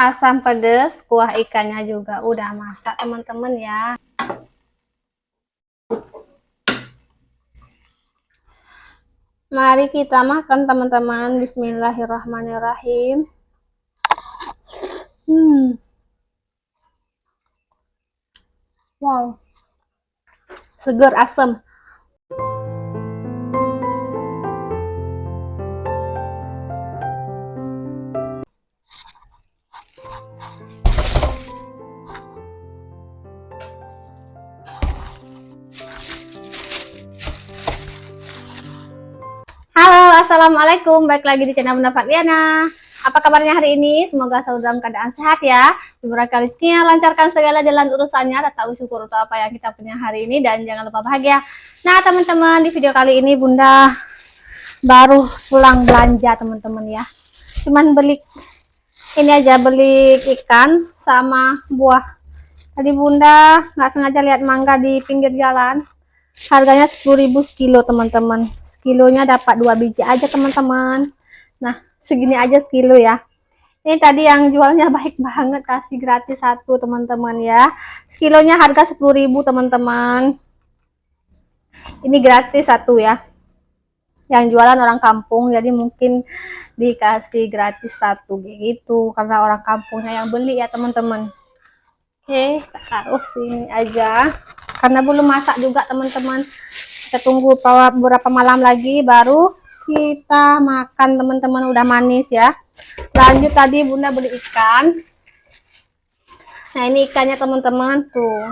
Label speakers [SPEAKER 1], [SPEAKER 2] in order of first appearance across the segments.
[SPEAKER 1] Asam pedas, kuah ikannya juga udah masak teman-teman ya. Mari kita makan teman-teman. Bismillahirrahmanirrahim. Wow, seger asam. Halo, assalamualaikum. Balik lagi di channel Bunda Fatliana. Apa kabarnya hari ini? Semoga selalu dalam keadaan sehat ya. Dimurahkan rezekinya, lancarkan segala jalan urusannya, tetap bersyukur untuk apa yang kita punya hari ini, dan jangan lupa bahagia. Nah teman-teman, di video kali ini Bunda baru pulang belanja teman-teman ya. Cuman beli ini aja, beli ikan sama buah. Tadi Bunda nggak sengaja lihat mangga di pinggir jalan. Harganya 10.000 sekilo teman-teman. Sekilonya dapat 2 biji aja teman-teman. Nah segini aja sekilo ya. Ini tadi yang jualnya baik banget, kasih gratis satu teman-teman ya. Sekilonya harga 10.000 teman-teman. Ini gratis satu ya. Yang jualan orang kampung, jadi mungkin dikasih gratis satu gitu, karena orang kampungnya yang beli ya teman-teman. Oke, kita taruh sini aja karena belum masak juga teman-teman. Kita tunggu beberapa malam lagi baru kita makan teman-teman. Udah manis ya. Lanjut, tadi Bunda beli ikan. Nah ini ikannya teman-teman tuh.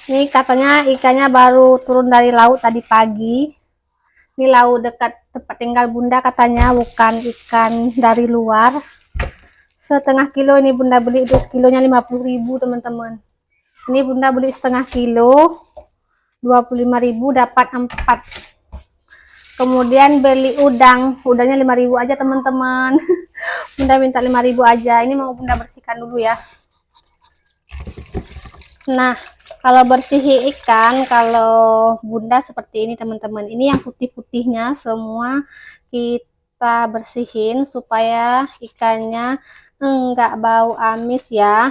[SPEAKER 1] Ini katanya ikannya baru turun dari laut tadi pagi. Ini laut dekat tempat tinggal Bunda katanya, bukan ikan dari luar. Setengah kilo ini Bunda beli, itu kilonya 50.000 teman-teman. Ini Bunda beli setengah kilo 25.000 dapat 4. Kemudian beli udangnya 5.000 aja teman-teman. Bunda minta 5.000 aja. Ini mau Bunda bersihkan dulu ya. Nah kalau bersih ikan, kalau Bunda seperti ini teman-teman. Ini yang putih-putihnya semua kita bersihin supaya ikannya enggak bau amis ya.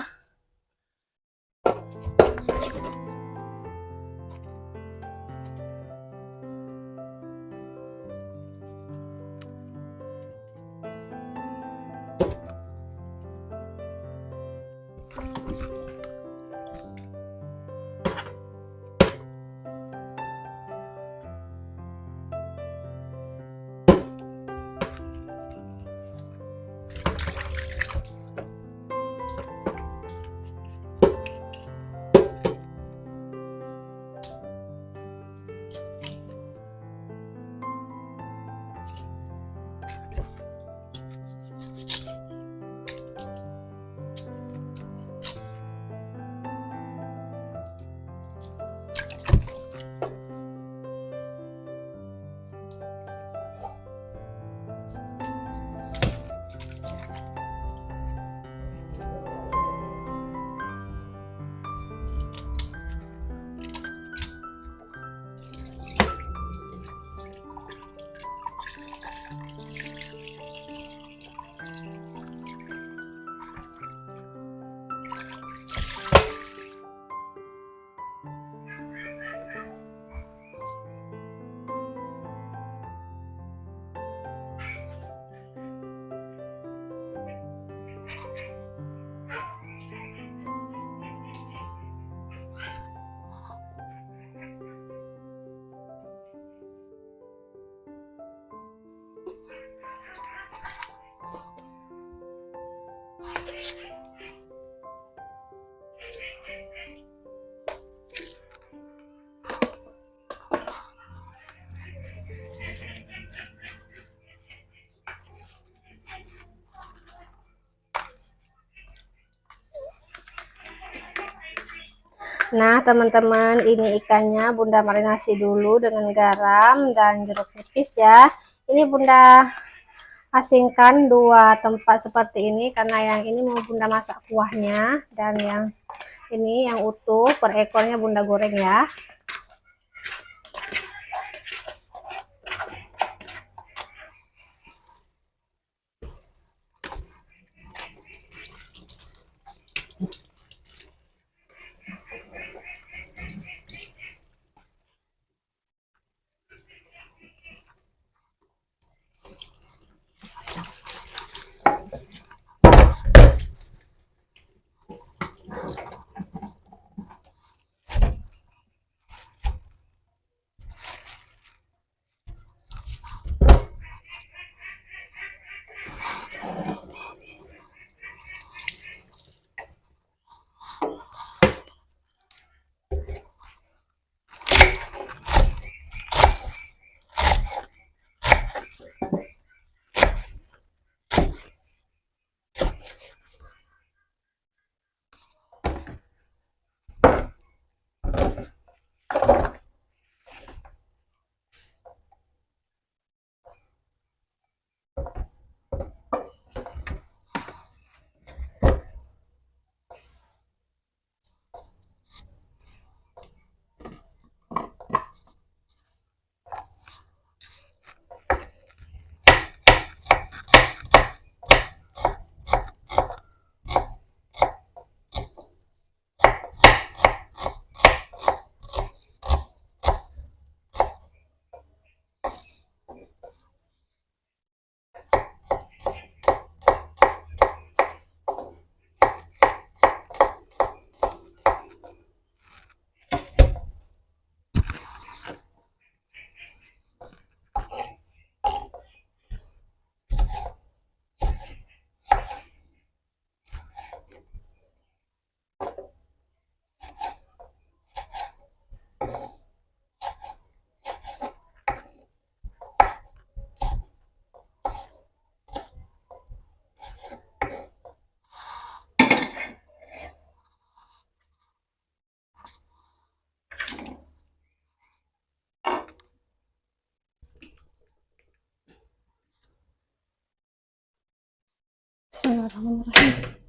[SPEAKER 1] Nah teman-teman, ini ikannya Bunda marinasi dulu dengan garam dan jeruk nipis ya. Ini Bunda asingkan 2 tempat seperti ini karena yang ini mau Bunda masak kuahnya, dan yang ini yang utuh per ekornya Bunda goreng ya. Bismillahirrahmanirrahim.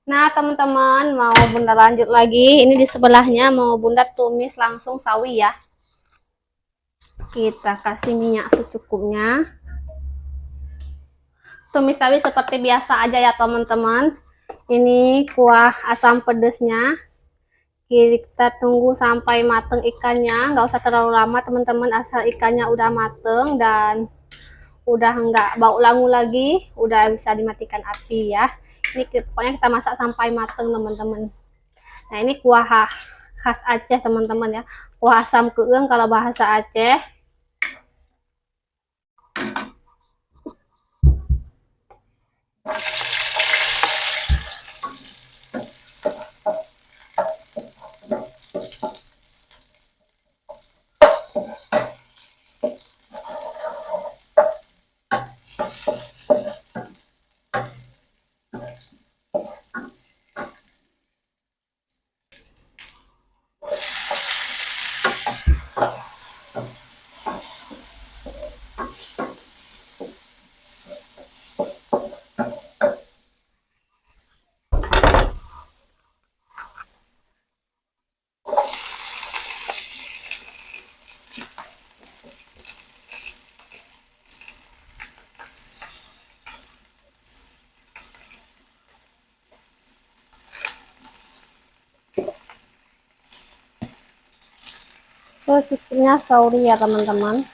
[SPEAKER 1] Nah, teman-teman, mau Bunda lanjut lagi. Ini di sebelahnya mau Bunda tumis langsung sawi ya. Kita kasih minyak secukupnya. Tumis sawi seperti biasa aja ya, teman-teman. Ini kuah asam pedesnya. Kita tunggu sampai mateng ikannya. Nggak usah terlalu lama, teman-teman. Asal ikannya udah mateng dan udah nggak bau langu lagi, udah bisa dimatikan api ya. Ini pokoknya kita masak sampai mateng, teman-teman. Nah, ini kuah khas Aceh, teman-teman ya. Kuah asam keung kalau bahasa Aceh. Secukupnya sauri ya, teman-teman.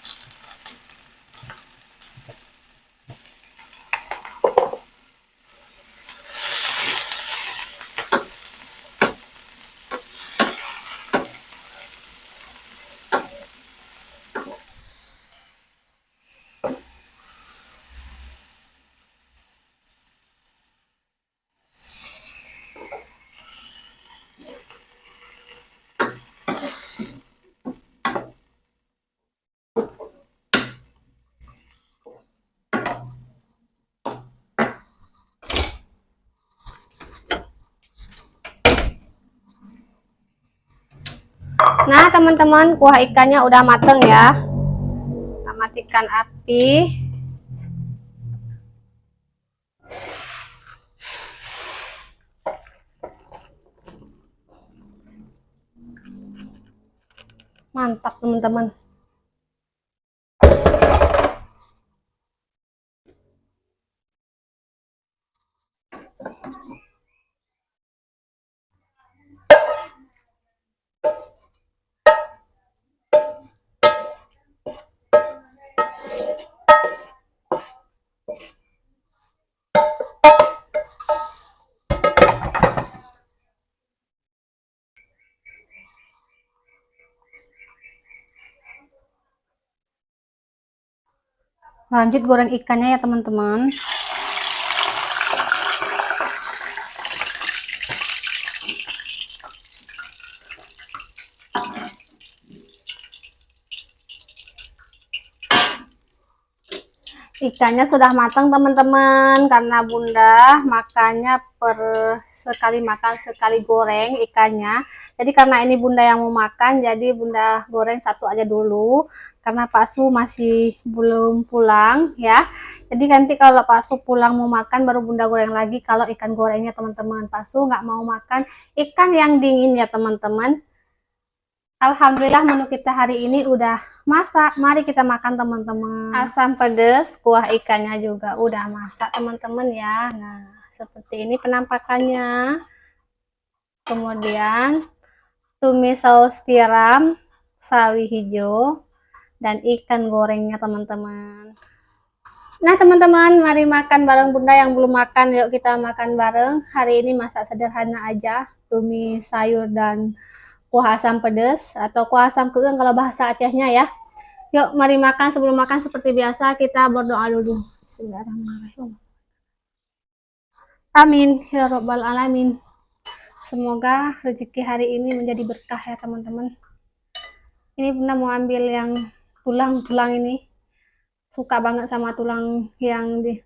[SPEAKER 1] Nah, teman-teman, kuah ikannya udah mateng ya. Kita matikan api. Mantap, teman-teman. Lanjut goreng ikannya ya, teman-teman. Ikannya sudah matang, teman-teman, karena Bunda makannya per sekali makan sekali goreng ikannya. Jadi karena ini Bunda yang mau makan, jadi Bunda goreng satu aja dulu karena Pak Su masih belum pulang ya. Jadi nanti kalau Pak Su pulang mau makan baru Bunda goreng lagi kalau ikan gorengnya, teman-teman. Pak Su nggak mau makan ikan yang dingin ya, teman-teman. Alhamdulillah menu kita hari ini udah masak. Mari kita makan, teman-teman. Asam pedas, kuah ikannya juga udah masak, teman-teman ya. Nah, seperti ini penampakannya. Kemudian tumis saus tiram, sawi hijau, dan ikan gorengnya, teman-teman. Nah, teman-teman, mari makan bareng Bunda. Yang belum makan, yuk kita makan bareng. Hari ini masak sederhana aja, tumis sayur dan kuah asam pedas atau kuah asam keung kalau bahasa Acehnya ya. Yuk mari makan. Sebelum makan seperti biasa kita berdoa dulu. Bismillahirrahmanirrahim. Amin ya robbal alamin. Semoga rezeki hari ini menjadi berkah ya teman-teman. Ini Bunda mau ambil yang tulang-tulang ini. Suka banget sama tulang yang di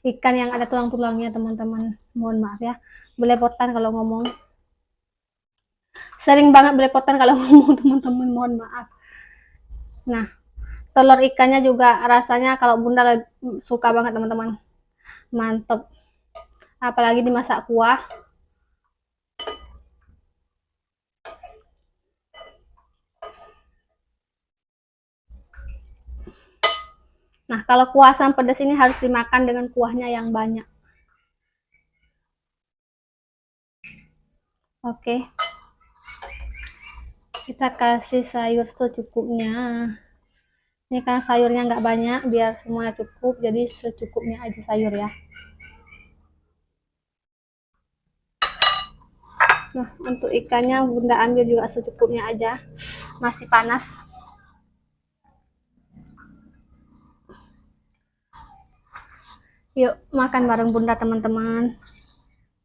[SPEAKER 1] ikan yang ada tulang-tulangnya teman-teman. Mohon maaf ya. Belepotan kalau ngomong. Sering banget belepotan kalau ngomong teman-teman. Mohon maaf. Nah, telur ikannya juga rasanya kalau Bunda suka banget teman-teman. Mantep. Apalagi dimasak kuah. Nah, kalau kuah asam pedas ini harus dimakan dengan kuahnya yang banyak. Oke. Kita kasih sayur secukupnya. Ini karena sayurnya nggak banyak, biar semuanya cukup, jadi secukupnya aja sayur ya. Nah, untuk ikannya Bunda ambil juga secukupnya aja. Masih panas. Yuk, makan bareng Bunda teman-teman.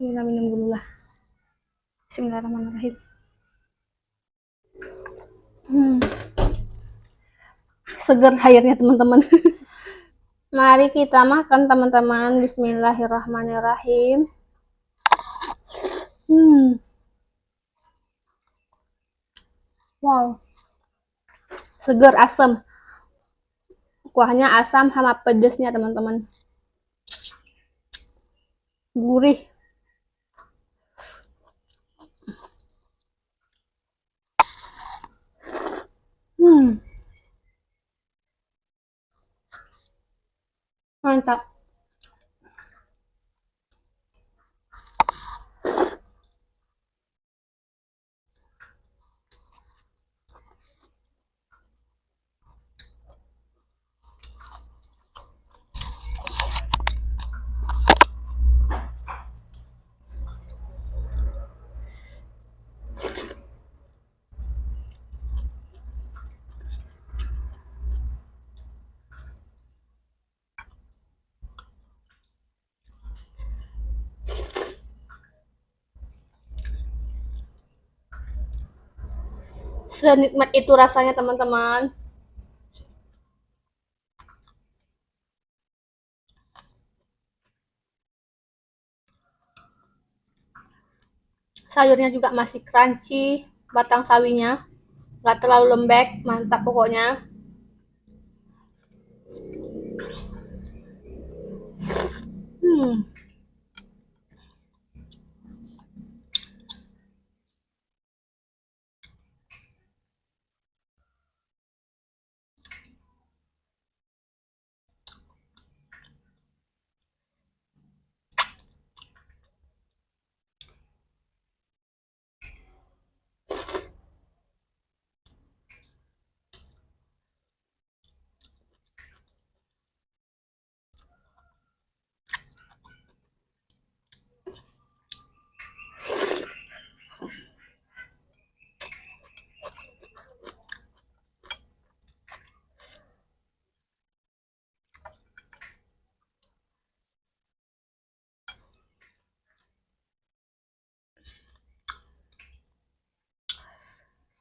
[SPEAKER 1] Bunda minum dulu lah. Bismillahirrahmanirrahim. Seger airnya teman-teman. Mari kita makan teman-teman. Bismillahirrahmanirrahim. Wow. Seger, asam. Kuahnya asam sama pedesnya teman-teman. Gurih. Mantap. Senikmat itu rasanya teman-teman. Sayurnya juga masih crunchy, batang sawinya nggak terlalu lembek, mantap pokoknya.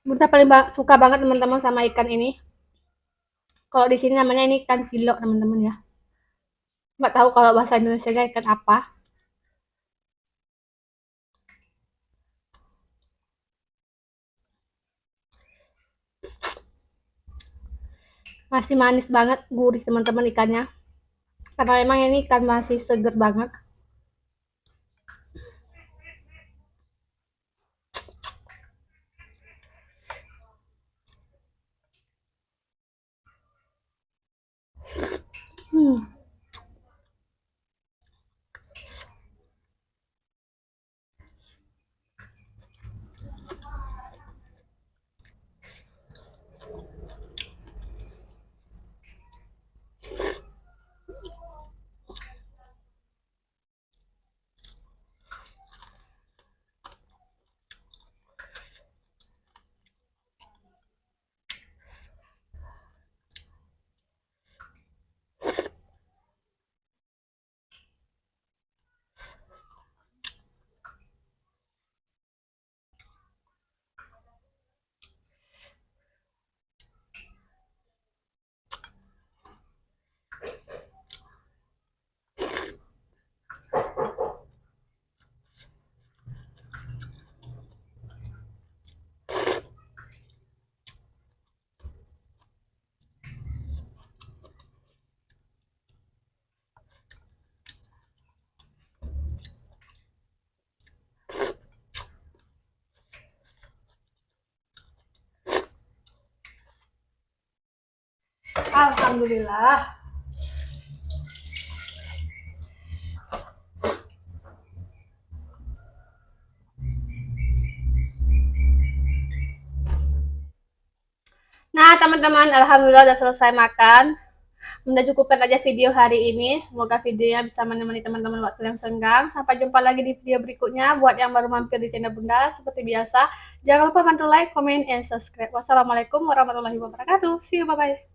[SPEAKER 1] Bunda paling suka banget teman-teman sama ikan ini. Kalau di sini namanya ini ikan kilo teman-teman ya. Nggak tahu kalau bahasa Indonesia ikan apa. Masih manis banget, gurih teman-teman ikannya. Karena memang ini ikan masih seger banget. Alhamdulillah. Nah, teman-teman, alhamdulillah udah selesai makan. Udah cukupkan aja video hari ini. Semoga videonya bisa menemani teman-teman waktu yang senggang. Sampai jumpa lagi di video berikutnya. Buat yang baru mampir di channel Bunda, seperti biasa, jangan lupa bantu like, comment, and subscribe. Wassalamualaikum warahmatullahi wabarakatuh. See you, bye-bye.